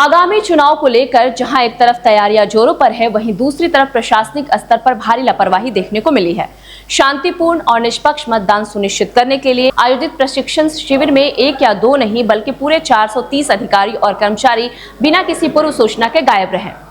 आगामी चुनाव को लेकर जहां एक तरफ तैयारियां जोरों पर है, वहीं दूसरी तरफ प्रशासनिक स्तर पर भारी लापरवाही देखने को मिली है। शांतिपूर्ण और निष्पक्ष मतदान सुनिश्चित करने के लिए आयोजित प्रशिक्षण शिविर में एक या दो नहीं बल्कि पूरे 430 अधिकारी और कर्मचारी बिना किसी पूर्व सूचना के गायब रहे।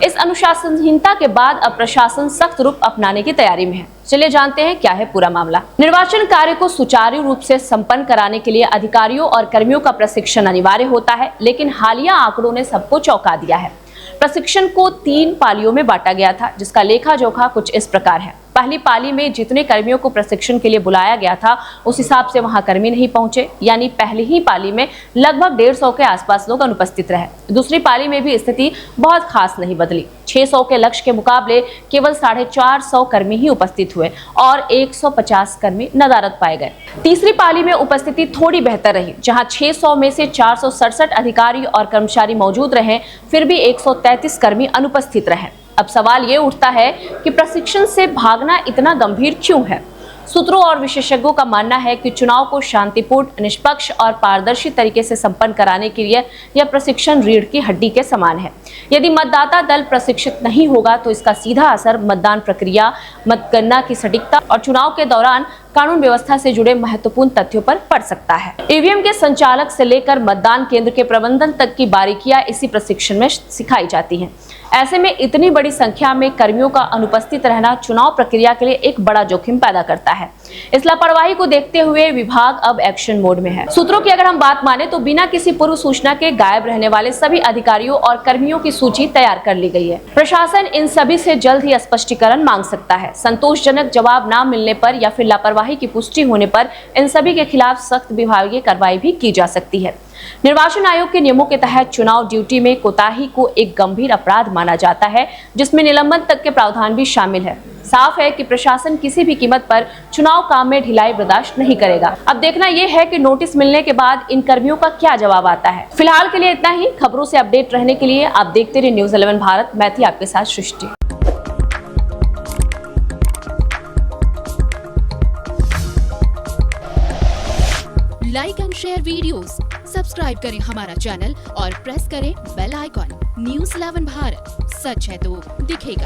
इस अनुशासनहीनता के बाद अब प्रशासन सख्त रूप अपनाने की तैयारी में है। चलिए जानते हैं क्या है पूरा मामला। निर्वाचन कार्य को सुचारू रूप से संपन्न कराने के लिए अधिकारियों और कर्मियों का प्रशिक्षण अनिवार्य होता है, लेकिन हालिया आंकड़ों ने सबको चौंका दिया है। प्रशिक्षण को 3 पालियों में बांटा गया था, जिसका लेखा जोखा कुछ इस प्रकार है। पहली पाली में जितने कर्मियों को प्रशिक्षण के लिए बुलाया गया था उस हिसाब से वहां कर्मी नहीं पहुंचे, यानी पहली ही पाली में लगभग 150 के आसपास लोग अनुपस्थित रहे। दूसरी पाली में भी स्थिति बहुत खास नहीं बदली। 600 के लक्ष्य के मुकाबले केवल 450 कर्मी ही उपस्थित हुए और 150 कर्मी नदारद पाए गए। तीसरी पाली में उपस्थिति थोड़ी बेहतर रही, जहां 600 में से 467 अधिकारी और कर्मचारी मौजूद रहे, फिर भी 133 कर्मी अनुपस्थित रहे। अब सवाल ये उठता है कि प्रशिक्षण से भागना इतना गंभीर क्यों है? सूत्रों और विशेषज्ञों का मानना है कि चुनाव को शांतिपूर्ण, निष्पक्ष और पारदर्शी तरीके से संपन्न कराने के लिए यह प्रशिक्षण रीढ़ की हड्डी के समान है। यदि मतदाता दल प्रशिक्षित नहीं होगा तो इसका सीधा असर मतदान प्रक्रिया, मतगणना की सटीकता और चुनाव के दौरान कानून व्यवस्था से जुड़े महत्वपूर्ण तथ्यों पर पड़ सकता है। ईवीएम के संचालक से लेकर मतदान केंद्र के प्रबंधन तक की बारीकियां इसी प्रशिक्षण में सिखाई जाती हैं। ऐसे में इतनी बड़ी संख्या में कर्मियों का अनुपस्थित रहना चुनाव प्रक्रिया के लिए एक बड़ा जोखिम पैदा करता है। इस लापरवाही को देखते हुए विभाग अब एक्शन मोड में है। सूत्रों की अगर हम बात माने तो बिना किसी पूर्व सूचना के गायब रहने वाले सभी अधिकारियों और कर्मियों की सूची तैयार कर ली गई है। प्रशासन इन सभी से जल्द ही स्पष्टीकरण मांग सकता है। संतोषजनक जवाब न मिलने पर या फिर लापरवाही की पुष्टि होने पर इन सभी के खिलाफ सख्त विभागीय कार्रवाई भी की जा सकती है। निर्वाचन आयोग के नियमों के तहत चुनाव ड्यूटी में कोताही को एक गंभीर अपराध माना जाता है, जिसमें निलंबन तक के प्रावधान भी शामिल है। साफ है कि प्रशासन किसी भी कीमत पर चुनाव काम में ढिलाई बर्दाश्त नहीं करेगा। अब देखना यह है कि नोटिस मिलने के बाद इन कर्मियों का क्या जवाब आता है। फिलहाल के लिए इतना ही। खबरों से अपडेट रहने के लिए आप देखते रहिए न्यूज़ 11 भारत। मैं थी आपके साथ Srishti. Like and share videos, subscribe करें हमारा चैनल और प्रेस करें बेल आइकॉन। न्यूज़ 11 भारत, सच है तो दिखेगा।